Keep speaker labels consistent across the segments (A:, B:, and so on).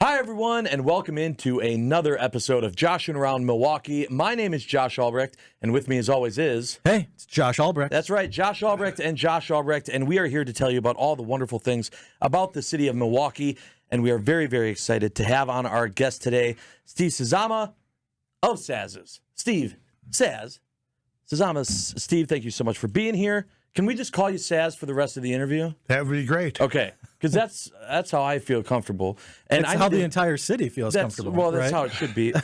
A: Hi, everyone, and welcome into another episode of Joshing Around Milwaukee. My name is Josh Albrecht, and with me, as always, is...
B: Hey, it's Josh Albrecht.
A: That's right, Josh Albrecht and Josh Albrecht, and we are here to tell you about all the wonderful things about the city of Milwaukee, and we are very, very excited to have on our guest today, Steve Sazama of Saz's. Steve, Sazama, Steve, thank you so much for being here. Can we just call you Saz for the rest of the interview?
C: That would be great.
A: Okay, because that's how I feel comfortable, and
B: it's how the entire city feels comfortable.
A: Well, that's
B: right?
A: how it should be.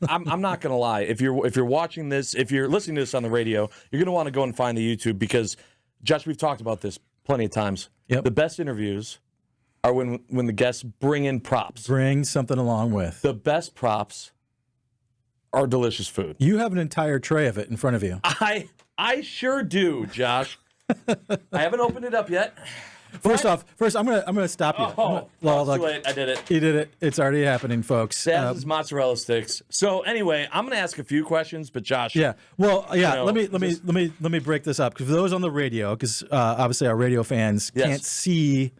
A: I'm not gonna lie. If you're watching this, if you're listening to this on the radio, you're gonna want to go and find the YouTube because, Josh, we've talked about this plenty of times.
B: Yep.
A: The best interviews are when the guests bring in props.
B: Bring something along with.
A: The best props are delicious food.
B: You have an entire tray of it in front of you.
A: I sure do, Josh. I haven't opened it up yet.
B: First, I'm gonna stop you.
A: Oh, too late. I did it.
B: You did it. It's already happening, folks.
A: Saz's mozzarella sticks. So anyway, I'm gonna ask a few questions, but Josh.
B: Yeah. Well, yeah. Let me break this up because for those on the radio, because obviously our radio fans can't see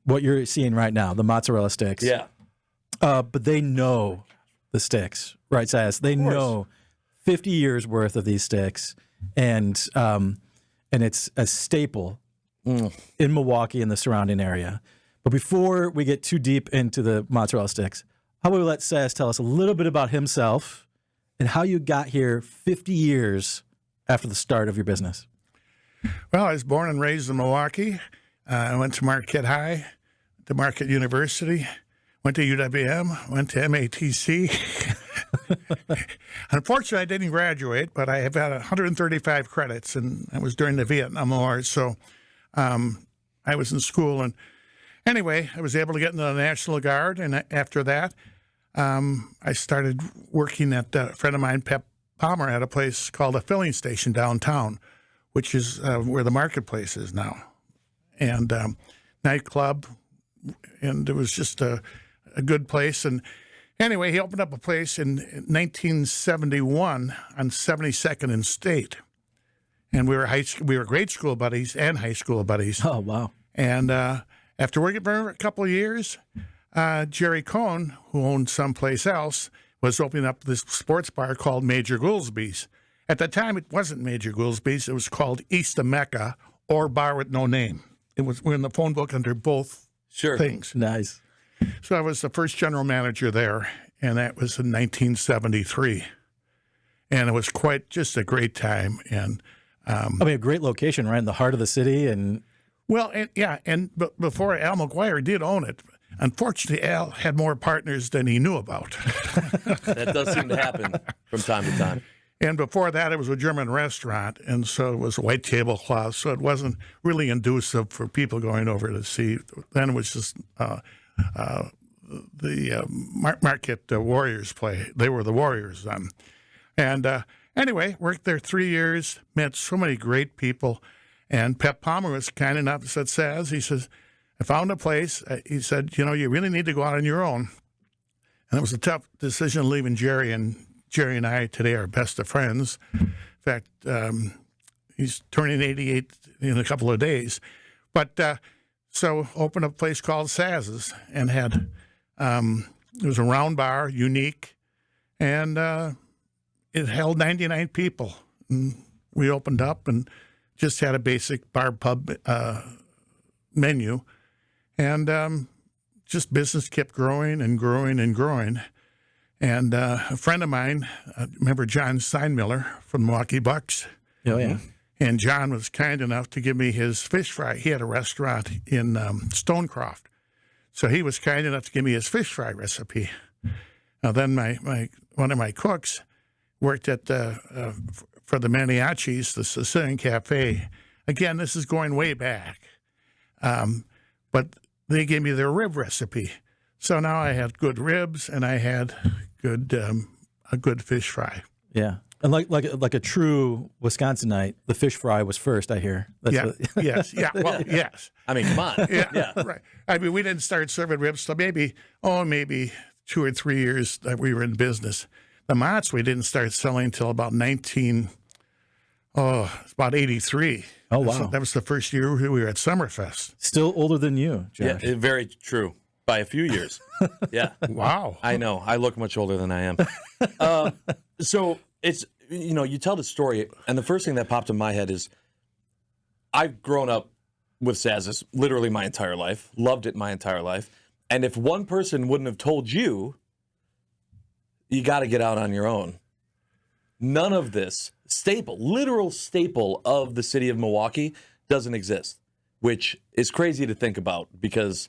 B: what you're seeing right now, the mozzarella sticks.
A: Yeah.
B: But they know the sticks, right, Saz? They know 50 years worth of these sticks, and it's a staple in Milwaukee and the surrounding area. But before we get too deep into the mozzarella sticks, how about we let Saz tell us a little bit about himself and how you got here 50 years after the start of your business?
C: Well, I was born and raised in Milwaukee. I went to Marquette High, to Marquette University, went to UWM, went to MATC. Unfortunately, I didn't graduate, but I have had 135 credits, and it was during the Vietnam War, so I was in school. And anyway, I was able to get into the National Guard, and after that, I started working at a friend of mine, Pep Palmer, at a place called a filling station downtown, which is where the marketplace is now, and nightclub, and it was just a good place. And anyway, he opened up a place in 1971 on 72nd and State, and we were grade school buddies and high school buddies.
B: Oh, wow.
C: And after working for a couple of years, Jerry Cohn, who owned someplace else, was opening up this sports bar called Major Goolsby's. At the time, it wasn't Major Goolsby's. It was called East of Mecca or Bar with No Name. We're in the phone book under both things.
B: Nice.
C: So I was the first general manager there, and that was in 1973. And it was just a great time. And
B: a great location, right in the heart of the city. And
C: before Al McGuire did own it, unfortunately, Al had more partners than he knew about.
A: That does seem to happen from time to time.
C: And before that, it was a German restaurant, and so it was a white tablecloth, so it wasn't really inducive for people going over to see. Then it was just the Marquette Warriors play. They were the Warriors then. And anyway, worked there 3 years, met so many great people. And Pep Palmer was kind enough to said, Saz, he says, I found a place. He said, you really need to go out on your own. And it was a tough decision leaving Jerry, and Jerry and I today are best of friends. In fact, he's turning 88 in a couple of days. But so opened a place called Saz's and had, it was a round bar, unique, and it held 99 people. And we opened up and just had a basic bar pub menu, and just business kept growing and growing and growing. And a friend of mine, remember John Steinmiller from Milwaukee Bucks?
B: Oh, yeah.
C: And John was kind enough to give me his fish fry. He had a restaurant in Stonecroft. So he was kind enough to give me his fish fry recipe. Now then one of my cooks worked at for the Maniacis, the Sicilian Cafe. Again, this is going way back. But they gave me their rib recipe. So now I had good ribs, and I had a good fish fry.
B: Yeah, and like a true Wisconsinite, the fish fry was first. I hear.
C: Yes. Yes.
A: I mean, come on.
C: Yeah, right. I mean, we didn't start serving ribs till maybe 2 or 3 years that we were in business. The Mott's we didn't start selling until about 83.
B: Oh, wow.
C: That was the first year we were at Summerfest.
B: Still older than you, Josh.
A: Yeah, very true. by a few years. Yeah.
C: Wow.
A: I know. I look much older than I am. So it's, you tell the story, and the first thing that popped in my head is I've grown up with Sazas literally my entire life, loved it my entire life. And if one person wouldn't have told you, you got to get out on your own. None of this literal staple of the city of Milwaukee doesn't exist, which is crazy to think about because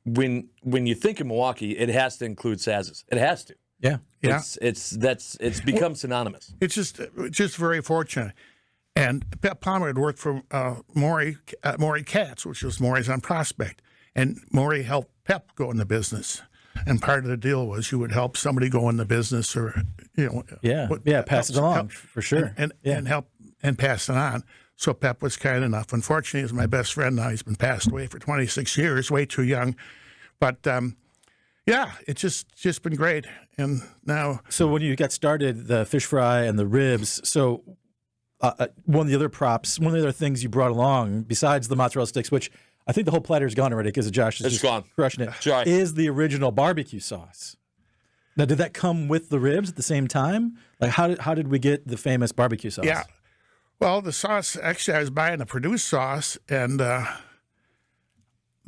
A: when you think of Milwaukee, it has to include Sazas. It has to.
B: Yeah.
C: Yeah.
A: It's become synonymous.
C: It's just very fortunate. And Pep Palmer had worked for Maury Katz, which was Maury's on Prospect. And Maury helped Pep go in the business. And part of the deal was you would help somebody go in the business or,
B: pass it along for sure.
C: And help and pass it on. So Pep was kind enough. Unfortunately, he's my best friend now. He's been passed away for 26 years, way too young. But, it's just been great. And now...
B: So when you got started, the fish fry and the ribs, so one of the other things you brought along, besides the mozzarella sticks, which I think the whole platter is gone already because Josh is
A: gone.
B: Crushing it,
A: Sorry.
B: is the original barbecue sauce. Now, did that come with the ribs at the same time? Like, how did we get the famous barbecue sauce?
C: Yeah. Well, the sauce, actually, I was buying a produced sauce, and the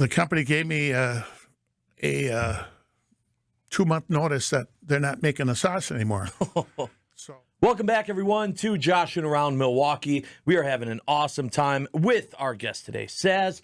C: company gave me a 2-month notice that they're not making the sauce anymore. So,
A: welcome back, everyone, to Joshing Around Milwaukee. We are having an awesome time with our guest today, Saz.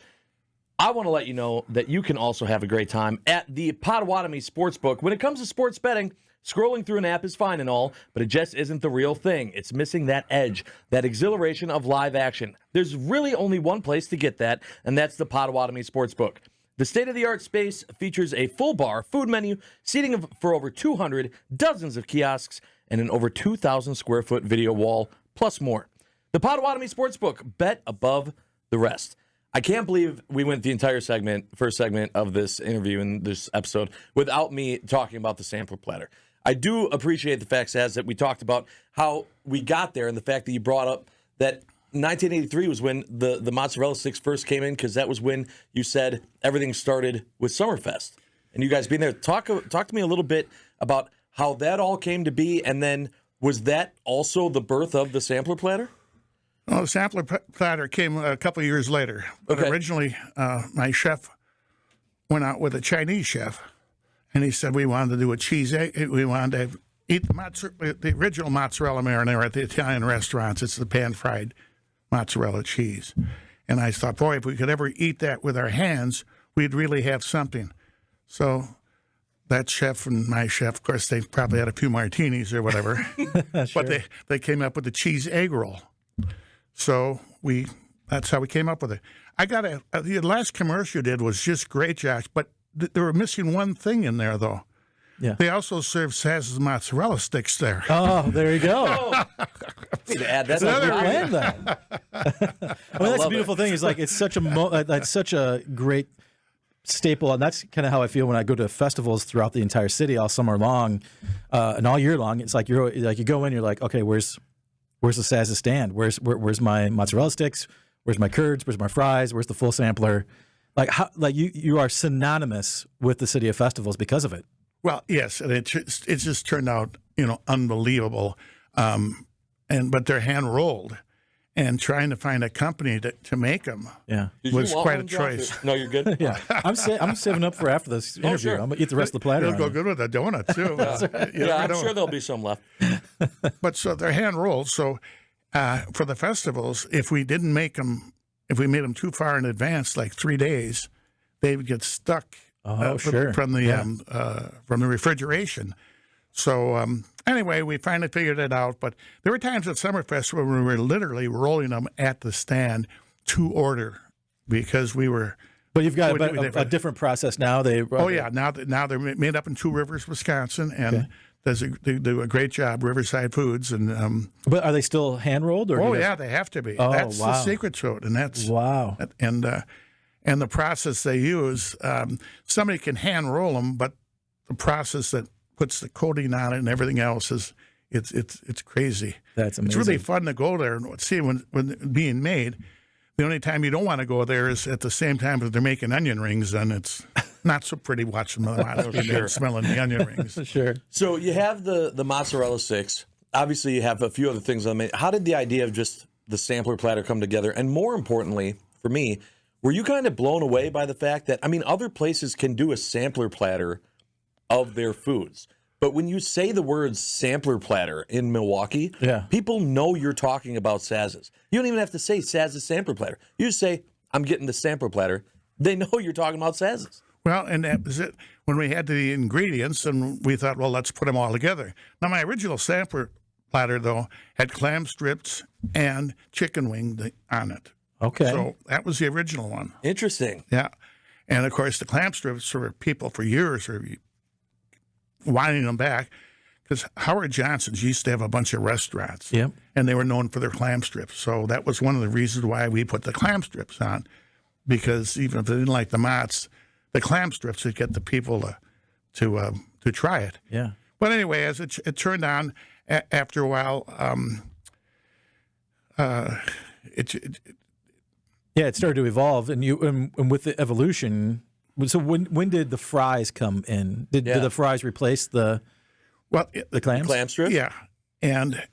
A: I want to let you know that you can also have a great time at the Potawatomi Sportsbook. When it comes to sports betting, scrolling through an app is fine and all, but it just isn't the real thing. It's missing that edge, that exhilaration of live action. There's really only one place to get that, and that's the Potawatomi Sportsbook. The state-of-the-art space features a full bar, food menu, seating for over 200, dozens of kiosks, and an over 2,000 square foot video wall, plus more. The Potawatomi Sportsbook, bet above the rest. I can't believe we went the entire first segment of this interview in this episode without me talking about the sampler platter. I do appreciate the fact, Saz, that we talked about how we got there and the fact that you brought up that 1983 was when the mozzarella sticks first came in, because that was when you said everything started with Summerfest. And you guys being there, talk to me a little bit about how that all came to be, and then was that also the birth of the sampler platter?
C: Well, the sampler platter came a couple of years later. But originally, my chef went out with a Chinese chef, and he said we wanted to do a cheese egg. We wanted to eat the original mozzarella marinara at the Italian restaurants. It's the pan-fried mozzarella cheese. And I thought, boy, if we could ever eat that with our hands, we'd really have something. So that chef and my chef, of course, they probably had a few martinis or whatever,
B: Sure.
C: but they came up with the cheese egg roll. So that's how we came up with it. The last commercial you did was just great, Josh, but they were missing one thing in there, though.
B: Yeah.
C: They also serve Saz's mozzarella sticks there.
B: Oh, there you go.
A: Need to add that.
B: Planned that. That's the beautiful thing. Is like it's such a great staple, and that's kind of how I feel when I go to festivals throughout the entire city all summer long, and all year long. It's like you go in, you're like, okay, where's the Saz's stand? Where's my mozzarella sticks? Where's my curds? Where's my fries? Where's the full sampler? You are synonymous with the city of festivals because of it.
C: Well, yes, and it just turned out, unbelievable. But they're hand rolled, and trying to find a company to make them was quite a choice.
A: No, you're good.
B: Yeah, I'm saving up for after this interview.
A: Sure.
B: I'm gonna eat the rest of the platter.
C: It'll go good with a donut too.
A: I'm sure there'll be some left.
C: But so they're hand rolled. So for the festivals, if we didn't make them, if we made them too far in advance, like 3 days, they would get stuck. From the refrigeration. So anyway, we finally figured it out. But there were times at Summerfest where we were literally rolling them at the stand to order because we were.
B: But you've got a different process now.
C: Now they're made up in Two Rivers, Wisconsin, and they do a great job. Riverside Foods and.
B: But are they still hand rolled?
C: They have to be.
B: Oh,
C: that's
B: wow.
C: the secret to it, and that's
B: wow.
C: And the process they use, somebody can hand roll them, but the process that puts the coating on it and everything else it's crazy.
B: That's amazing.
C: It's really fun to go there and see when being made. The only time you don't want to go there is at the same time that they're making onion rings. Then it's not so pretty watching the monster
A: Sure.
C: smelling the onion rings.
B: Sure.
A: So you have the mozzarella sticks. Obviously, you have a few other things on the menu. How did the idea of just the sampler platter come together? And more importantly, for me, were you kind of blown away by the fact that, I mean, other places can do a sampler platter of their foods. But when you say the word sampler platter in Milwaukee, people know you're talking about Saz's. You don't even have to say Saz's sampler platter. You just say, I'm getting the sampler platter. They know you're talking about Saz's.
C: Well, and that was it. When we had the ingredients, and we thought, well, let's put them all together. Now, my original sampler platter, though, had clam strips and chicken wing on it.
B: Okay.
C: So that was the original one.
A: Interesting.
C: Yeah. And, of course, the clam strips were people for years are wanting them back because Howard Johnson's used to have a bunch of restaurants.
B: Yep.
C: And they were known for their clam strips. So that was one of the reasons why we put the clam strips on, because even if they didn't like the mozz, the clam strips would get the people to try it.
B: Yeah.
C: But anyway, as it turned on, after a while,
B: it started to evolve, and with the evolution. So when did the fries come in? Did the fries replace the clams?
A: Clam strips?
C: Yeah. And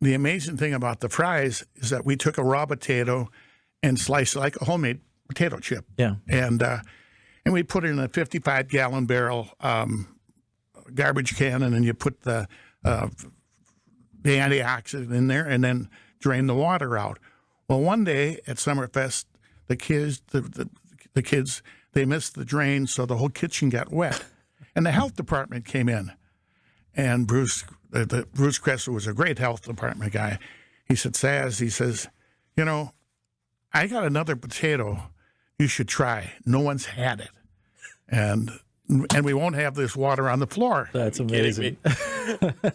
C: the amazing thing about the fries is that we took a raw potato and sliced it like a homemade potato chip.
B: Yeah.
C: And we put it in a 55-gallon barrel garbage can, and then you put the antioxidant in there, and then drain the water out. Well, one day at Summerfest, the kids, the kids, they missed the drain, so the whole kitchen got wet, and the health department came in, and Bruce Kresser was a great health department guy. He said, Saz, he says, you know, I got another potato you should try. No one's had it. And we won't have this water on the floor.
B: That's amazing.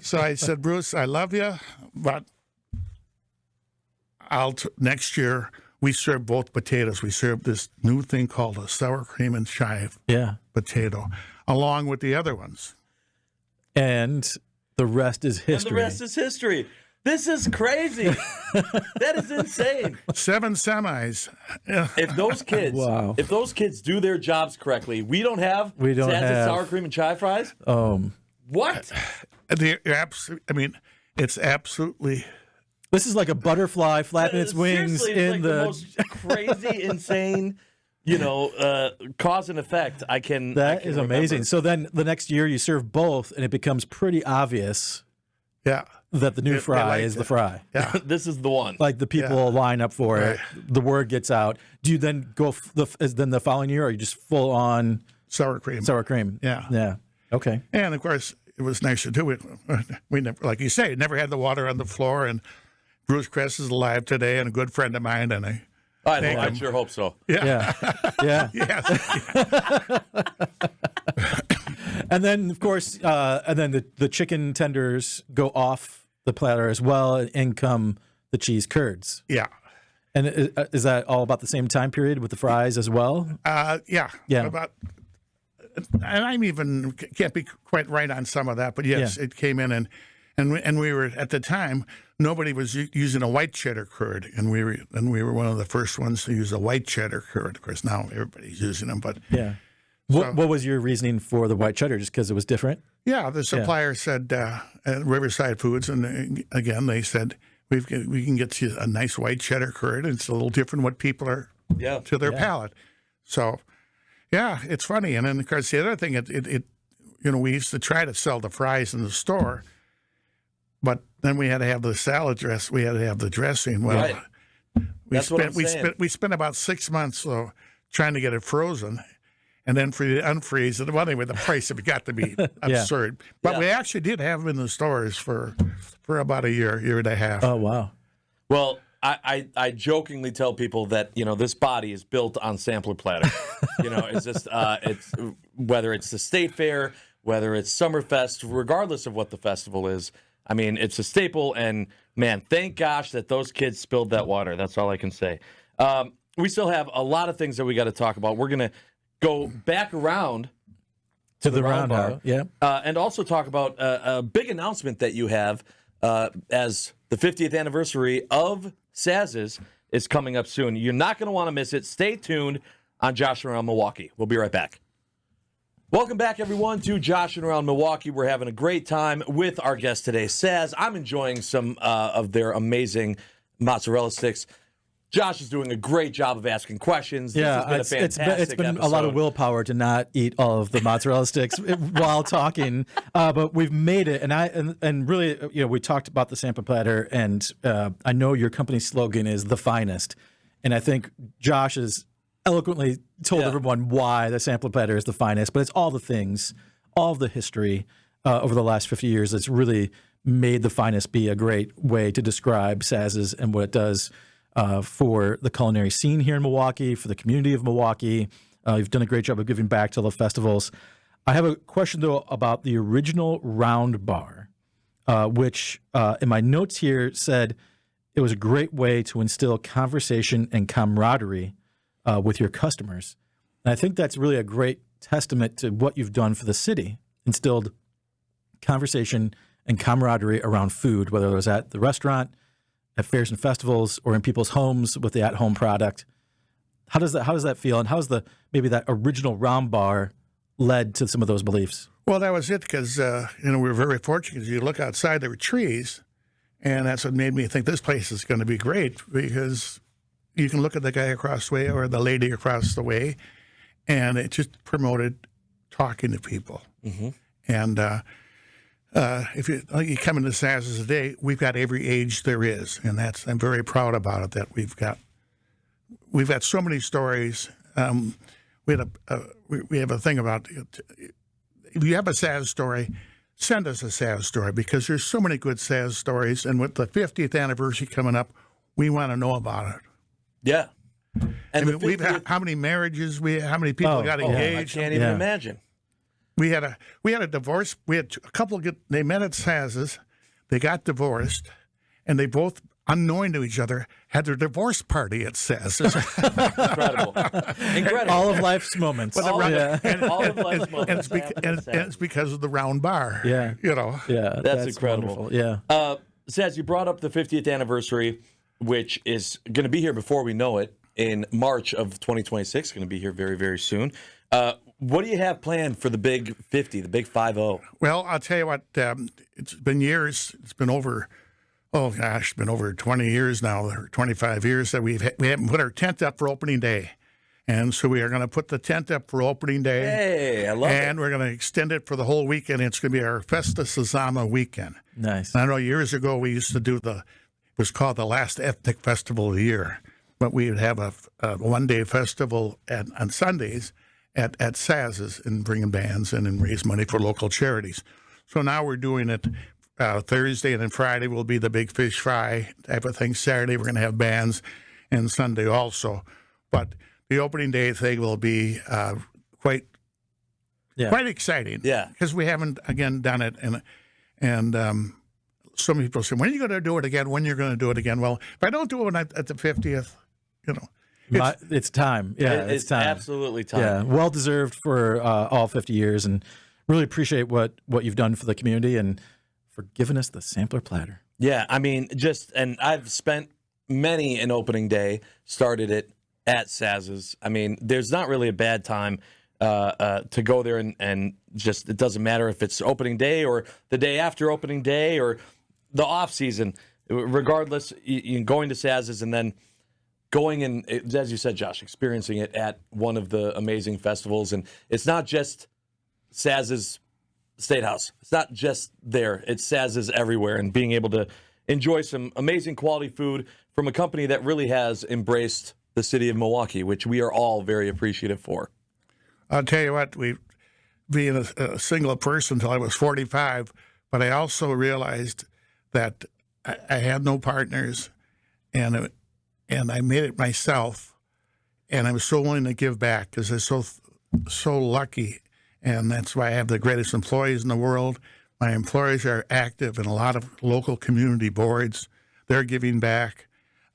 C: So I said, Bruce, I love you, but next year we serve both potatoes. We serve this new thing called a sour cream and chive potato, along with the other ones.
B: And the rest is history.
A: And the rest is history. This is crazy. That is insane. 7
C: semis.
A: If those kids do their jobs correctly, we don't have sour cream and chive fries. What?
C: I mean, it's absolutely.
B: This is like a butterfly flapping its wings
A: in the most crazy, insane. Cause and effect.
B: That is amazing. So then the next year you serve both, and it becomes pretty obvious.
C: Yeah.
B: That the new fry is the fry.
C: Yeah.
A: This is the one.
B: Like the people line up for it. The word gets out. Do you then go then the following year, or are you just full on
C: sour cream?
B: Sour cream.
C: Yeah.
B: Yeah. Okay.
C: And of course, it was nice to do it. We never, like you say, never had the water on the floor. And Bruce Kress is alive today and a good friend of mine. And
A: I sure hope so.
B: Yeah.
C: Yes.
B: And then, of course, the chicken tenders go off the platter as well, and come the cheese curds.
C: Yeah.
B: And is that all about the same time period with the fries as well?
C: Yeah. And I'm even can't be quite right on some of that, but yes, it came in, and we were at the time nobody was using a white cheddar curd, and we were one of the first ones to use a white cheddar curd. Of course, now everybody's using them, but
B: yeah. What was your reasoning for the white cheddar? Just because it was different?
C: Yeah, the supplier said at Riverside Foods, and again they said we can get you a nice white cheddar curd. And it's a little different what people are to their palate. So yeah, it's funny. And then of course the other thing, it we used to try to sell the fries in the store, but then we had to have the salad dress. We had to have the dressing. Well, we spent about 6 months trying to get it frozen. And then for you to unfreeze it, well, anyway, the price of it got to be absurd. But we actually did have them in the stores for about a year and a half.
B: Oh, wow.
A: Well, I jokingly tell people that, this body is built on sampler platter. It's just, it's whether it's the State Fair, whether it's Summerfest, regardless of what the festival is. I mean, it's a staple. And, man, thank gosh that those kids spilled that water. That's all I can say. We still have a lot of things that we got to talk about. We're going to go back around
B: to the roundabout,
A: and also talk about a big announcement that you have as the 50th anniversary of Saz's is coming up soon. You're not going to want to miss it. Stay tuned on Joshing Around Milwaukee. We'll be right back. Welcome back, everyone, to Joshing Around Milwaukee. We're having a great time with our guest today, Saz. I'm enjoying some of their amazing mozzarella sticks. Josh is doing a great job of asking questions. This has been a fantastic
B: it's been
A: episode.
B: a lot of willpower to not eat all of the mozzarella sticks while talking, but we've made it. And really, we talked about the sampler platter, and I know your company's slogan is the finest, and I think Josh has eloquently told everyone why the sampler platter is the finest. But it's all the things, all of the history over the last 50 years that's really made the finest be a great way to describe Saz's and what it does. For the culinary scene here in Milwaukee, for the community of Milwaukee. You've done a great job of giving back to the festivals. I have a question, though, about the original round bar, which in my notes here said it was a great way to instill conversation and camaraderie with your customers. And I think that's really a great testament to what you've done for the city, instilled conversation and camaraderie around food, whether it was at the restaurant, at fairs and festivals, or in people's homes with the at-home product. How does that feel, and how's maybe that original round bar led to some of those beliefs?
C: Well, that was it, because we were very fortunate. Because you look outside, there were trees, and that's what made me think this place is going to be great, because you can look at the guy across the way or the lady across the way, and it just promoted talking to people. Mm-hmm. And if you come into Saz's today, we've got every age there is, and I'm very proud about it. That we've got so many stories. We have a thing about, if you have a Saz story, send us a Saz story, because there's so many good Saz stories, and with the 50th anniversary coming up, we want to know about it.
A: Yeah, and
C: we've had how many marriages how many people got engaged?
A: I can't even imagine.
C: We had a divorce. We had a couple they met at Saz's, they got divorced, and they both, unknowing to each other, had their divorce party at Saz's.
A: Incredible.
B: All of life's moments.
A: All of life's moments.
C: And it's because of the round bar.
B: Yeah.
C: Yeah.
A: That's incredible.
B: Wonderful. Yeah.
A: Saz, you brought up the 50th anniversary, which is going to be here before we know it in March of 2026. Going to be here very, very soon. What do you have planned for the big 50, the big 50?
C: Well, I'll tell you what, it's been years. It's been over, been over 20 years now, or 25 years that we haven't put our tent up for opening day. And so we are going to put the tent up for opening day.
A: Hey, I love it.
C: And we're going to extend it for the whole weekend. It's going to be our Festa Sazama weekend.
B: Nice.
C: And I know years ago we used to do it was called the last ethnic festival of the year. But we would have a one-day festival on Sundays at Saz's, and bringing bands in and raise money for local charities. So now we're doing it Thursday, and then Friday will be the big fish fry type of thing. Saturday we're going to have bands, and Sunday also. But the opening day thing will be quite exciting.
A: Yeah,
C: because we haven't again done it, and some people say, when are you going to do it again? When you're going to do it again? Well, if I don't do it at the 50th,
B: it's time. Yeah,
A: it's
B: time.
A: Absolutely time.
B: Yeah, well deserved for all 50 years, and really appreciate what you've done for the community and for giving us the sampler platter.
A: Yeah, I mean, and I've spent many an opening day, started it at Saz's. I mean, there's not really a bad time to go there and just, it doesn't matter if it's opening day or the day after opening day or the off season. Regardless, you going to Saz's and then going and, as you said, Josh, experiencing it at one of the amazing festivals. And it's not just Saz's State House. It's not just there. It's Saz's everywhere. And being able to enjoy some amazing quality food from a company that really has embraced the city of Milwaukee, which we are all very appreciative for.
C: I'll tell you what, being a single person until I was 45, but I also realized that I had no partners, and I made it myself, and I was so willing to give back because I'm so lucky, and that's why I have the greatest employees in the world. My employees are active in a lot of local community boards. They're giving back.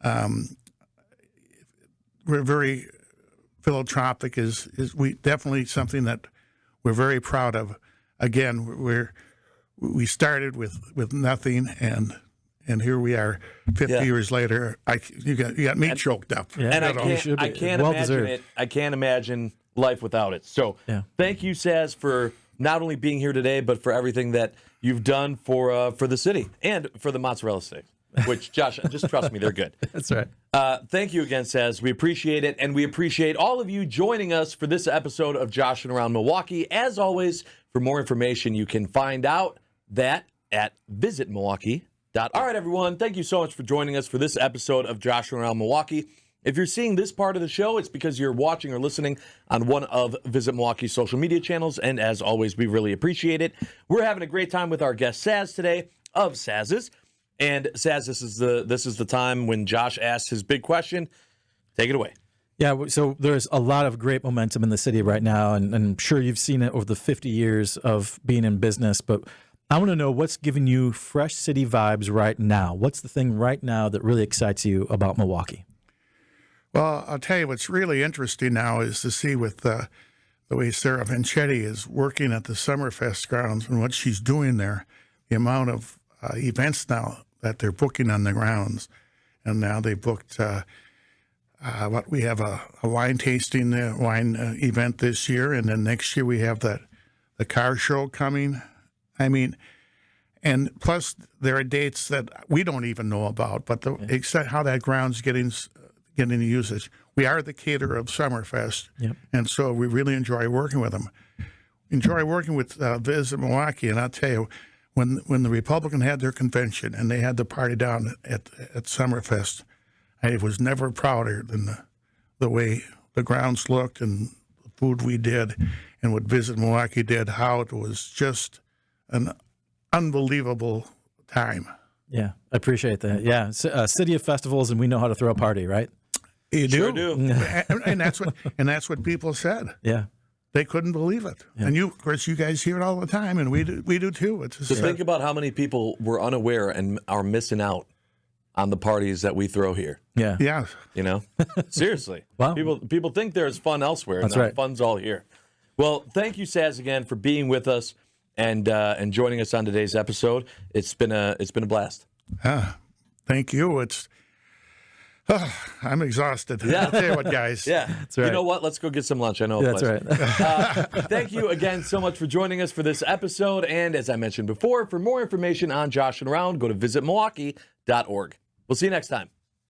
C: We're very philanthropic. Is we definitely something that we're very proud of. Again, we started with nothing, and And here we are, 50 years later. You got me choked up.
B: Yeah.
A: And
B: I
A: can't
B: well
A: imagine
B: deserved.
A: it. I can't imagine life without it. So thank you, Saz, for not only being here today, but for everything that you've done for the city and for the mozzarella sticks, which, Josh, just trust me, they're good.
B: That's right.
A: Thank you again, Saz. We appreciate it, and we appreciate all of you joining us for this episode of Joshing Around Milwaukee. As always, for more information, you can find out that at visitmilwaukee.org. All right, everyone, thank you so much for joining us for this episode of Joshing Around Milwaukee. If you're seeing this part of the show, it's because you're watching or listening on one of Visit Milwaukee's social media channels, and as always, we really appreciate it. We're having a great time with our guest Saz today of Saz's. And Saz, this is the time when Josh asks his big question. Take it away.
B: Yeah, so there's a lot of great momentum in the city right now, and I'm sure you've seen it over the 50 years of being in business, but I want to know what's giving you fresh city vibes right now. What's the thing right now that really excites you about Milwaukee?
C: Well, I'll tell you what's really interesting now is to see with the way Sarah Vincetti is working at the Summerfest grounds and what she's doing there, the amount of events now that they're booking on the grounds. And now they booked we have a wine tasting wine event this year, and then next year we have the car show coming. I mean, and plus there are dates that we don't even know about, but except how that ground's getting usage. We are the caterer of Summerfest, and so we really enjoy working with them. Enjoy working with Visit Milwaukee, and I'll tell you, when the Republican had their convention and they had the party down at Summerfest, I was never prouder than the way the grounds looked and the food we did and what Visit Milwaukee did, how it was just an unbelievable time.
B: Yeah, I appreciate that. Yeah, city of festivals, and we know how to throw a party, right?
C: You
A: Sure
C: do. and that's what people said.
B: Yeah.
C: They couldn't believe it. Yeah. And of course, you guys hear it all the time, and we do too. It's just,
A: think about how many people were unaware and are missing out on the parties that we throw here.
B: Yeah.
C: Yeah.
A: You know, seriously.
B: Wow.
A: People think there's fun elsewhere.
B: That's
A: and
B: right.
A: Fun's all here. Well, thank you, Saz, again for being with us and joining us on today's episode. It's been a blast.
C: Thank you. I'm exhausted.
A: Yeah.
C: I'll tell you what, guys.
A: Yeah.
B: That's right.
A: You know what? Let's go get some lunch. I know.
B: That's right.
A: Thank you again so much for joining us for this episode. And as I mentioned before, for more information on Joshing Around, go to visitmilwaukee.org. We'll see you next time.